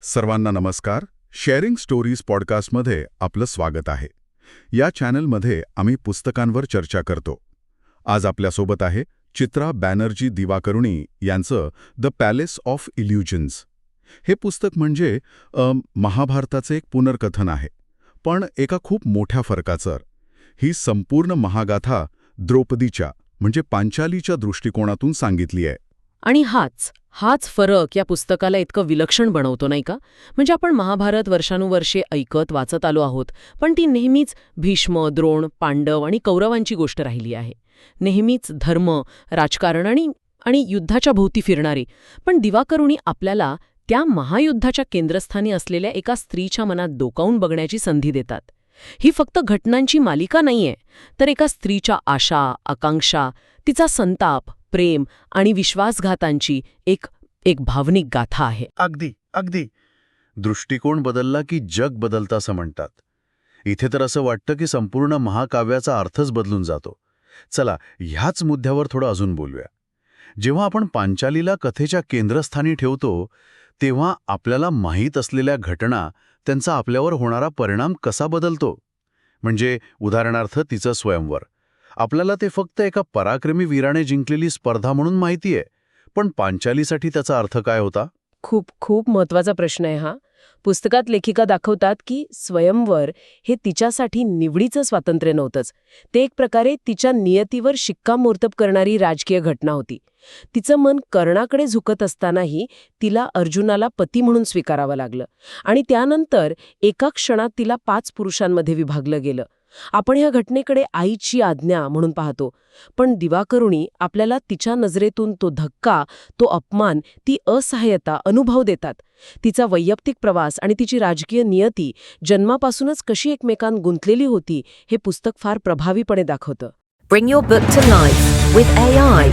सर्वांना नमस्कार. Sharing stories पॉडकास्टमध्ये आपलं स्वागत आहे. या चॅनलमध्ये आम्ही पुस्तकांवर चर्चा करतो. आज आपल्यासोबत आहे चित्रा बॅनर्जी दिवाकरुणी यांचं द पॅलेस ऑफ इल्युजन्स. हे पुस्तक म्हणजे महाभारताचे एक पुनर्कथन आहे, पण एका खूप मोठ्या फरकाचं. ही संपूर्ण महागाथा द्रौपदीच्या म्हणजे पांचालीच्या दृष्टिकोनातून सांगितली आहे. आणि हाच फरक या पुस्तकाला इतकं विलक्षण बनवतो, नाही का? म्हणजे आपण महाभारत वर्षानुवर्षे ऐकत वाचत आलो आहोत, पण ती नेहमीच भीष्म, द्रोण, पांडव आणि कौरवांची गोष्ट राहिली आहे. नेहमीच धर्म, राजकारण आणि युद्धाच्या भोवती फिरणारी. पण दिवाकरुणी आपल्याला त्या महायुद्धाच्या केंद्रस्थानी असलेल्या एका स्त्रीच्या मनात डोकावून बघण्याची संधी देतात. ही फक्त घटनांची मालिका नाहीये, तर एका स्त्रीच्या आशा, आकांक्षा, तिचा संताप, प्रेम आणि विश्वासघातांची एक भावनिक गाथा आहे. अगदी दृष्टिकोन बदलला की जग बदलतं असं म्हणतात. इथे तर असं वाटतं की संपूर्ण महाकाव्याचा अर्थच बदलून जातो. चला ह्याच मुद्द्यावर थोडं अजून बोलूया. जेव्हा आपण पांचालीला कथेच्या केंद्रस्थानी ठेवतो तेव्हा आपल्याला माहीत असलेल्या घटना, त्यांचा आपल्यावर होणारा परिणाम कसा बदलतो. म्हणजे उदाहरणार्थ तिचं स्वयंवर. आपल्याला ते फक्त एका पराक्रमी वीराने जिंकलेली स्पर्धा म्हणून माहिती आहे, पण पांचालीसाठी त्याचा अर्थ काय होता? खूप महत्वाचा प्रश्न आहे हा. पुस्तकात लेखिका दाखवतात की स्वयंवर हे तिच्यासाठी निवडीचं स्वातंत्र्य नव्हतंच. ते एक प्रकारे तिच्या नियतीवर शिक्कामोर्तब करणारी राजकीय घटना होती. तिचं मन कर्णाकडे झुकत असतानाही तिला अर्जुनाला पती म्हणून स्वीकारावं लागलं, आणि त्यानंतर एका क्षणात तिला 5 पुरुषांमध्ये विभागलं गेलं. आपण ह्या घटनेकडे आईची आज्ञा म्हणून पाहतो, पण दिवाकरुणी आपल्याला तिच्या नजरेतून तो धक्का, तो अपमान, ती असहाय्यता अनुभव देतात. तिचा वैयक्तिक प्रवास आणि तिची राजकीय नियती जन्मापासूनच कशी एकमेकांत गुंतलेली होती हे पुस्तक फार प्रभावीपणे दाखवतं. Bring your book to life with AI.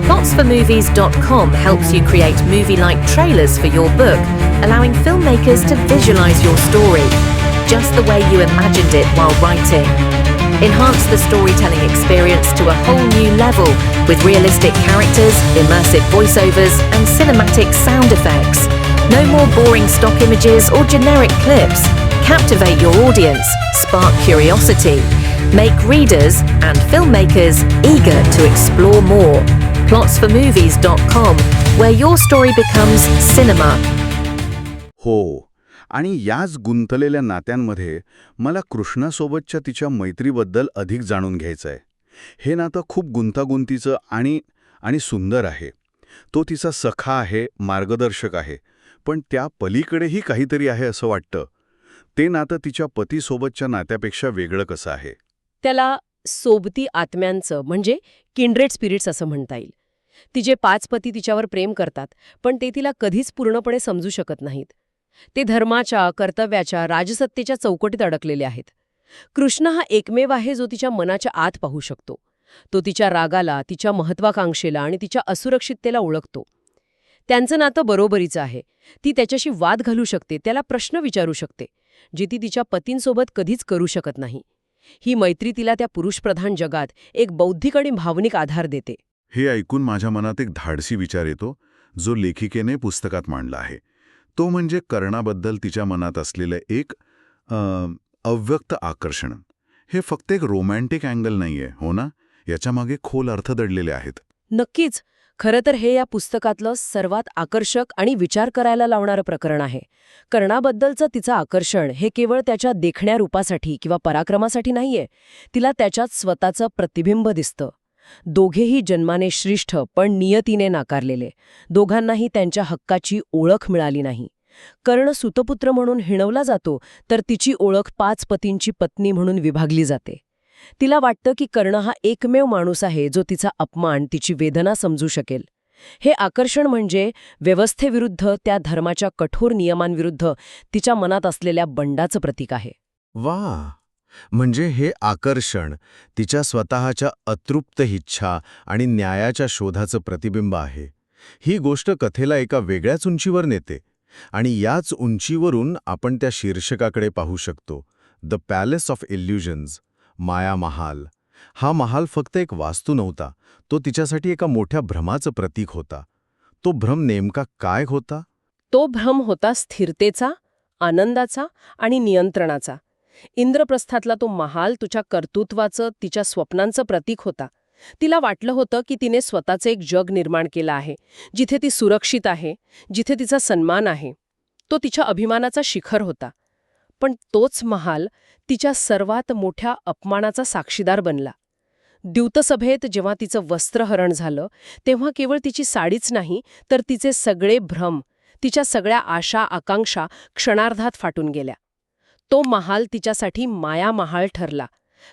Plotsformovies.com helps you create movie-like trailers for your book, allowing filmmakers to visualize your story just the way you imagined it while writing. Enhance the storytelling experience to a whole new level with realistic characters, immersive voiceovers, and cinematic sound effects. No more boring stock images or generic clips. Captivate your audience, spark curiosity, make readers and filmmakers eager to explore more. Plotsformovies.com, where your story becomes cinema. हो, आणि याच गुंतलेल्या नात्यांमध्ये मला कृष्णासोबतच्या तिच्या मैत्रीबद्दल अधिक जाणून घ्यायचं आहे. हे नातं खूप गुंतागुंतीचं आणि सुंदर आहे. तो तिचा सखा आहे, मार्गदर्शक आहे, पण त्या पलीकडेही काहीतरी आहे असं वाटतं. ते नातं तिच्या पतीसोबतच्या नात्यापेक्षा वेगळं कसं आहे? त्याला सोबती आत्म्यांचं म्हणजे किंड्रेड स्पिरिट्स असं म्हणता येईल. तिचे 5 पती तिच्यावर प्रेम करतात, पण ते तिला कधीच पूर्णपणे समजू शकत नाहीत. ते धर्माच्या, कर्तव्याच्या, राजसत्तेच्या चौकटीत अडकलेले आहेत. कृष्ण हा एकमेव आहे जो तिच्या मनाच्या आत पाहू शकतो. तो तिच्या रागाला, तिच्या महत्वाकांक्षेला आणि तिच्या असुरक्षिततेला ओळखतो. त्यांचं नातं बरोबरीचं आहे. ती त्याच्याशी वाद घालू शकते, त्याला प्रश्न विचारू शकते, जे ती तिच्या पतींसोबत कधीच करू शकत नाही. ही मैत्री तिला त्या पुरुषप्रधान जगात एक बौद्धिक आणि भावनिक आधार देते. हे ऐकून माझ्या मनात एक धाडसी विचार येतो, जो लेखिकेने पुस्तकात मांडला आहे. तो म्हणजे कर्णाबद्दल तिच्या मनात असलेलं एक अव्यक्त आकर्षण. हे फक्त एक रोमॅन्टिक अँगल नाहीये, हो ना? याच्यामागे खोल अर्थ दडलेले आहेत. नक्कीच. खरं तर हे या पुस्तकातलं सर्वात आकर्षक आणि विचार करायला लावणारं प्रकरण आहे. कर्णाबद्दलचं तिचं आकर्षण हे केवळ त्याच्या देखण्या रूपासाठी किंवा पराक्रमासाठी नाहीये. तिला त्याच्यात स्वतःचं प्रतिबिंब दिसतं. दोघेही जन्माने श्रेष्ठ पण नियतीने नाकारलेले. दोघांनाही त्यांच्या हक्काची ओळख मिळाली नाही. कर्ण सुतपुत्र म्हणून हिणवला जातो, तर तिची ओळख 5 पतींची पत्नी म्हणून विभागली जाते. तिला वाटतं की कर्ण हा एकमेव माणूस आहे जो तिचा अपमान, तिची वेदना समजू शकेल. हे आकर्षण म्हणजे व्यवस्थेविरुद्ध, त्या धर्माच्या कठोर नियमांविरुद्ध तिच्या मनात असलेल्या बंडाचं प्रतीक आहे. वा, म्हणजे हे आकर्षण तिच्या स्वतःच्या अतृप्त इच्छा आणि न्यायाच्या शोधाचं प्रतिबिंब आहे. ही गोष्ट कथेला एका वेगळ्याच उंचीवर नेते, आणि याच उंचीवरून आपण त्या शीर्षकाकडे पाहू शकतो, द पॅलेस ऑफ इल्युजन्स, माया महाल. हा महाल फक्त एक वास्तू नव्हता, तो तिच्यासाठी एका मोठ्या भ्रमाचं प्रतीक होता. तो भ्रम नेमका काय होता? तो भ्रम होता स्थिरतेचा, आनंदाचा आणि नियंत्रणाचा. इंद्रप्रस्थातला तो महाल तुझ्या कर्तृत्वाचं, तिच्या स्वप्नांचं प्रतीक होता. तिला वाटलं होतं की तिने स्वतःचं एक जग निर्माण केलं आहे, जिथे ती सुरक्षित आहे, जिथे तिचा सन्मान आहे. तो तिच्या अभिमानाचा शिखर होता. पण तोच महाल तिच्या सर्वात मोठ्या अपमानाचा साक्षीदार बनला. द्यूतसभेत जेव्हा तिचं वस्त्रहरण झालं, तेव्हा केवळ तिची साडीच नाही, तर तिचे सगळे भ्रम, तिच्या सगळ्या आशा आकांक्षा क्षणार्धात फाटून गेल्या. तो महाल तिच्यासाठी माया महाल ठरला,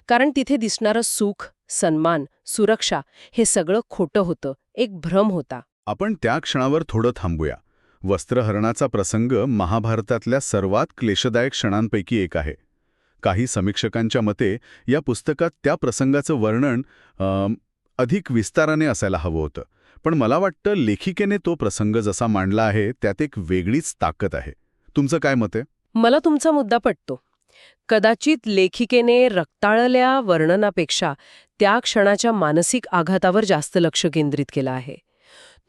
कारण तिथे दिसणारं सुख, सन्मान, सुरक्षा हे सगळं खोटं होतं, एक भ्रम होता. आपण त्या क्षणावर थोडं थांबूया. वस्त्रहरणाचा प्रसंग महाभारतातल्या सर्वात क्लेशदायक क्षणांपैकी एक आहे. काही समीक्षकांच्या मते या पुस्तकात त्या प्रसंगाचं वर्णन अधिक विस्ताराने असायला हवं होतं. पण मला वाटतं लेखिकेने तो प्रसंग जसा मांडला आहे त्यात एक वेगळीच ताकद आहे. तुमचं काय मत आहे? मला तुमचा मुद्दा पटतो. कदाचित लेखिकेने रक्ताळल्या वर्णनापेक्षा त्या क्षणाच्या मानसिक आघातावर जास्त लक्ष केंद्रित केलं आहे.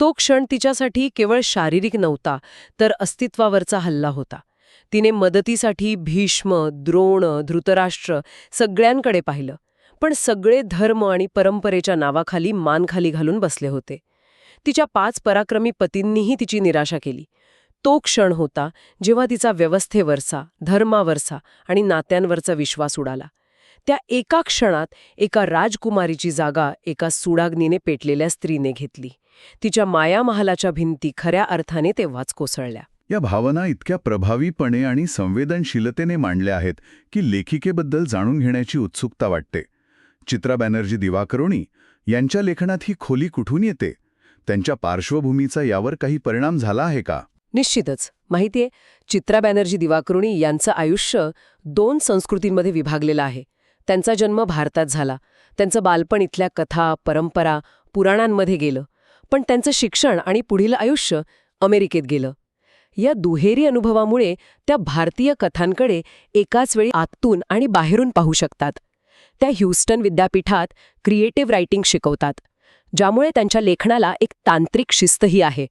तो क्षण तिच्यासाठी केवळ शारीरिक नव्हता, तर अस्तित्वावरचा हल्ला होता. तिने मदतीसाठी भीष्म, द्रोण, धृतराष्ट्र सगळ्यांकडे पाहिलं, पण सगळे धर्म आणि परंपरेच्या नावाखाली मान खाली घालून बसले होते. तिच्या 5 पराक्रमी पतींनीही तिची निराशा केली. तो क्षण होता जेव्हा तिचा व्यवस्थेवरचा, धर्मावरचा आणि नात्यांवरचा विश्वास उडाला. त्या एका क्षणात एका राजकुमारीची जागा एका सुडाग्नीने पेटलेल्या स्त्रीने घेतली. तिच्या मायामहालाच्या भिंती खऱ्या अर्थाने तेव्हाच कोसळल्या. या भावना इतक्या प्रभावीपणे आणि संवेदनशीलतेने मांडल्या आहेत की लेखिकेबद्दल जाणून घेण्याची उत्सुकता वाटते. चित्रा बॅनर्जी दिवाकरुणी यांच्या लेखनात ही खोली कुठून येते? त्यांच्या पार्श्वभूमीचा यावर काही परिणाम झाला आहे का? निश्चितच. माहितीये, चित्रा बॅनर्जी दिवाकरुणी यांचं आयुष्य 2 संस्कृतींमध्ये विभागलेलं आहे. त्यांचा जन्म भारतात झाला. त्यांचं बालपण इथल्या कथा, परंपरा, पुराणांमध्ये गेलं. पण त्यांचं शिक्षण आणि पुढील आयुष्य अमेरिकेत गेलं. या दुहेरी अनुभवामुळे त्या भारतीय कथांकडे एकाच वेळी आतून आणि बाहेरून पाहू शकतात. त्या ह्यूस्टन विद्यापीठात क्रिएटिव्ह रायटिंग शिकवतात, ज्यामुळे त्यांच्या लेखनाला एक तांत्रिक शिस्तही आहे.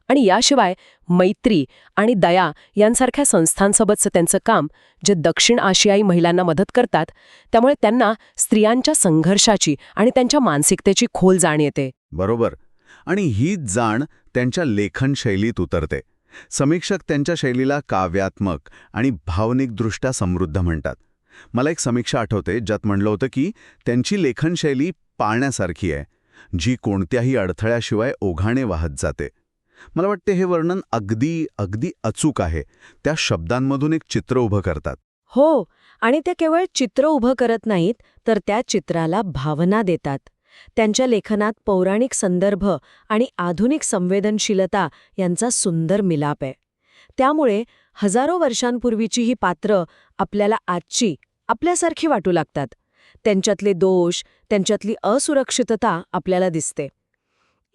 आणि याशिवाय मैत्री आणि दया यांसारख्या संस्थांसोबतचं त्यांचं काम, जे दक्षिण आशियाई महिलांना मदत करतात, त्यामुळे त्यांना स्त्रियांच्या संघर्षाची आणि त्यांच्या मानसिकतेची खोल जाण येते. बरोबर. आणि हीच जाण त्यांच्या लेखनशैलीत उतरते. समीक्षक त्यांच्या शैलीला काव्यात्मक आणि भावनिकदृष्ट्या समृद्ध म्हणतात. मला एक समीक्षा आठवते ज्यात म्हणलं होतं की त्यांची लेखनशैली पाण्यासारखी आहे, जी कोणत्याही अडथळ्याशिवाय ओघाने वाहत जाते. मला वाटते हे वर्णन अगदी अचूक आहे. त्या शब्दांमधून एक चित्र उभं करतात. हो, आणि ते केवळ चित्र उभं करत नाहीत, तर त्या चित्राला भावना देतात. त्यांच्या लेखनात पौराणिक संदर्भ आणि आधुनिक संवेदनशीलता यांचा सुंदर मिलाप आहे. त्यामुळे हजारो वर्षांपूर्वीची ही पात्रं आपल्याला आजची आपल्यासारखी वाटू लागतात. त्यांच्यातले दोष, त्यांच्यातली असुरक्षितता आपल्याला दिसते.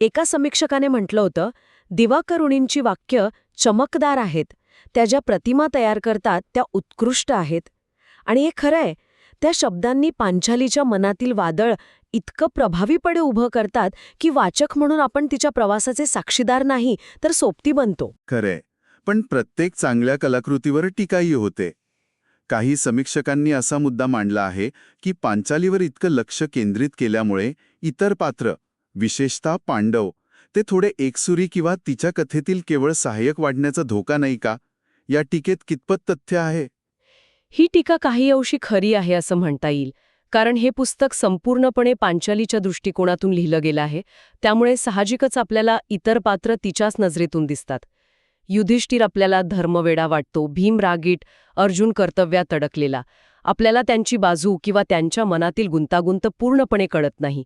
एका समीक्षकाने म्हटलं होतं, दिवाकरुणींची वाक्य चमकदार आहेत, त्या ज्या प्रतिमा तयार करतात त्या उत्कृष्ट आहेत. आणि हे खरं आहे, त्या शब्दांनी पांचालीच्या मनातील वादळ इतकं प्रभावीपणे उभं करतात की वाचक म्हणून आपण तिच्या प्रवासाचे साक्षीदार नाही, तर सोबती बनतो. खरंय, पण प्रत्येक चांगल्या कलाकृतीवर टीकाही होते. काही समीक्षकांनी असा मुद्दा मांडला आहे की पांचालीवर इतकं लक्ष केंद्रित केल्यामुळे इतर पात्र, विशेषतः पांडव, ते थोडे एकसुरी किंवा तिच्या कथेतील केवळ सहाय्यक वाढण्याचा धोका नाही का? या टीकेत कितपत तथ्य आहे? ही टीका काही अंशी खरी आहे असं म्हणता येईल, कारण हे पुस्तक संपूर्णपणे पांचालीच्या दृष्टिकोनातून लिहिलं गेलं आहे. त्यामुळे साहजिकच आपल्याला इतर पात्र तिच्याच नजरेतून दिसतात. युधिष्ठिर आपल्याला धर्मवेडा वाटतो, भीम रागीट, अर्जुन कर्तव्यात अडकलेला. आपल्याला त्यांची बाजू किंवा त्यांच्या मनातील गुंतागुंत पूर्णपणे कळत नाही.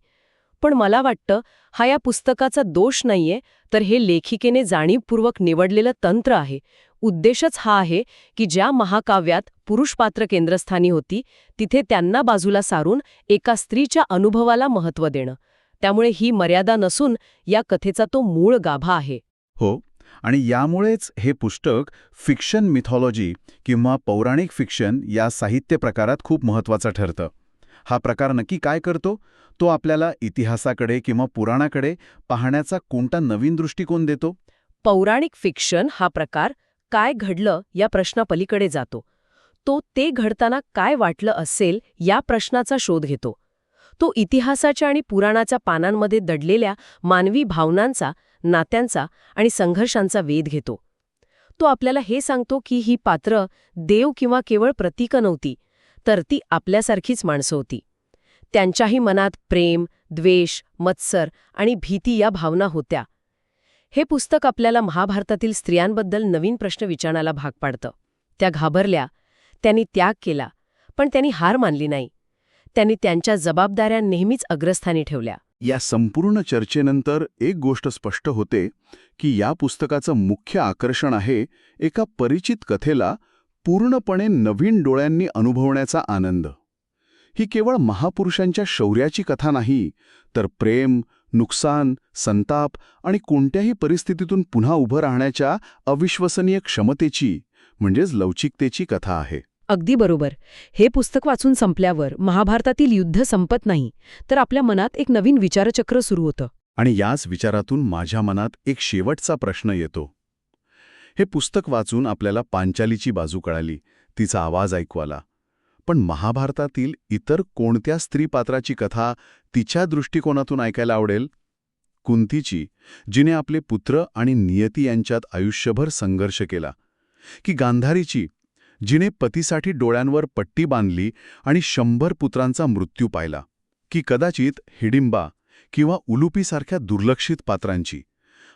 पण मला वाटतं हा या पुस्तकाचा दोष नाहीये, तर हे लेखिकेने जाणीवपूर्वक निवडलेलं तंत्र आहे. उद्देशच हा आहे की ज्या महाकाव्यात पुरुष पात्र केंद्रस्थानी होती, तिथे त्यांना बाजूला सारून एका स्त्रीच्या अनुभवाला महत्त्व देणं. त्यामुळे ही मर्यादा नसून या कथेचा तो मूळ गाभा आहे. हो, आणि यामुळेच हे पुस्तक फिक्शन मिथॉलॉजी किंवा पौराणिक फिक्शन या साहित्य प्रकारात खूप महत्त्वाचं ठरतं. हा प्रकार नक्की काय करतो? तो आपल्याला इतिहासाकडे किंवा पुराणाकडे पाहण्याचा कोणता नवीन दृष्टिकोन देतो? पौराणिक फिक्शन हा प्रकार काय घडलं या प्रश्नापलीकडे जातो. तो ते घडताना काय वाटलं असेल या प्रश्नाचा शोध घेतो. तो इतिहासाच्या आणि पुराणाच्या पानांमध्ये दडलेल्या मानवी भावनांचा, नात्यांचा आणि संघर्षांचा वेध घेतो. तो आपल्याला हे सांगतो की ही पात्र देव किंवा केवळ प्रतीकं नव्हती, तर ती आपल्यासारखीच माणसं होती. त्यांच्याही मनात प्रेम, द्वेष, मत्सर आणि भीती या भावना होत्या. हे पुस्तक आपल्याला महाभारतातील स्त्रियांबद्दल नवीन प्रश्न विचारण्याला भाग पाडतं. त्या घाबरल्या, त्यांनी त्याग केला, पण त्यांनी हार मानली नाही. त्यांनी त्यांच्या जबाबदाऱ्या नेहमीच अग्रस्थानी ठेवल्या. या संपूर्ण चर्चेनंतर एक गोष्ट स्पष्ट होते की या पुस्तकाचं मुख्य आकर्षण आहे एका परिचित कथेला पूर्णपणे नवीन डोळ्यांनी अनुभवण्याचा आनंद. ही केवळ महापुरुषांच्या शौर्याची कथा नाही, तर प्रेम, नुकसान, संताप आणि कोणत्याही परिस्थितीतून पुन्हा उभं राहण्याच्या अविश्वसनीय क्षमतेची म्हणजेच लवचिकतेची कथा आहे. अगदी बरोबर. हे पुस्तक वाचून संपल्यावर महाभारतातील युद्ध संपत नाही, तर आपल्या मनात एक नवीन विचारचक्र सुरू होतं. आणि याच विचारातून माझ्या मनात एक शेवटचा प्रश्न येतो. हे पुस्तक वाचून आपल्याला पांचालीची बाजू कळाली, तिचा आवाज ऐकू आला. पण महाभारतातील इतर कोणत्या स्त्री पात्राची कथा तिच्या दृष्टिकोनातून ऐकायला आवडेल? कुंतीची, जिने आपले पुत्र आणि नियती यांच्यात आयुष्यभर संघर्ष केला, की गांधारीची, जिने पतीसाठी डोळ्यांवर पट्टी बांधली आणि 100 पुत्रांचा मृत्यू पाहिला, की कदाचित हिडिंबा किंवा उलुपीसारख्या दुर्लक्षित पात्रांची?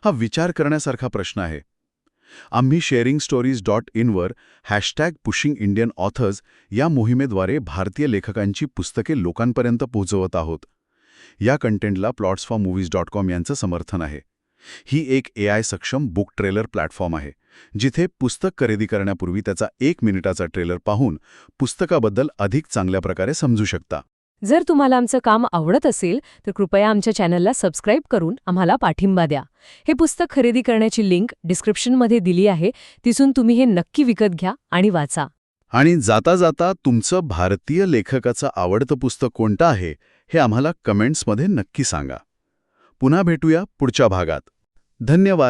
हा विचार करण्यासारखा प्रश्न आहे. आम्ही sharingstories.in वर #PushingIndianAuthors या मोहिमेद्वारे भारतीय लेखकांची पुस्तके लोकांपर्यंत पोहोचवत आहोत. या कंटेंटला plotsformovies.com यांचं समर्थन आहे. ही एक AI सक्षम बुक ट्रेलर प्लॅटफॉर्म आहे, जिथे पुस्तक खरेदी करण्यापूर्वी त्याचा 1 मिनिटाचा ट्रेलर पाहून पुस्तकाबद्दल अधिक चांगल्या प्रकारे समजू शकता. जर तुम्हाला आमचं काम आवडत असेल तर कृपया आमच्या चॅनलला सबस्क्राईब करून आम्हाला पाठिंबा द्या. हे पुस्तक खरेदी करण्याची लिंक डिस्क्रिप्शनमध्ये दिली आहे, तिथून तुम्ही हे नक्की विकत घ्या आणि वाचा. आणि जाता जाता तुमचं भारतीय लेखकाचं आवडतं पुस्तक कोणतं आहे हे आम्हाला कमेंट्समध्ये नक्की सांगा. पुन्हा भेटूया पुढच्या भागात. धन्यवाद.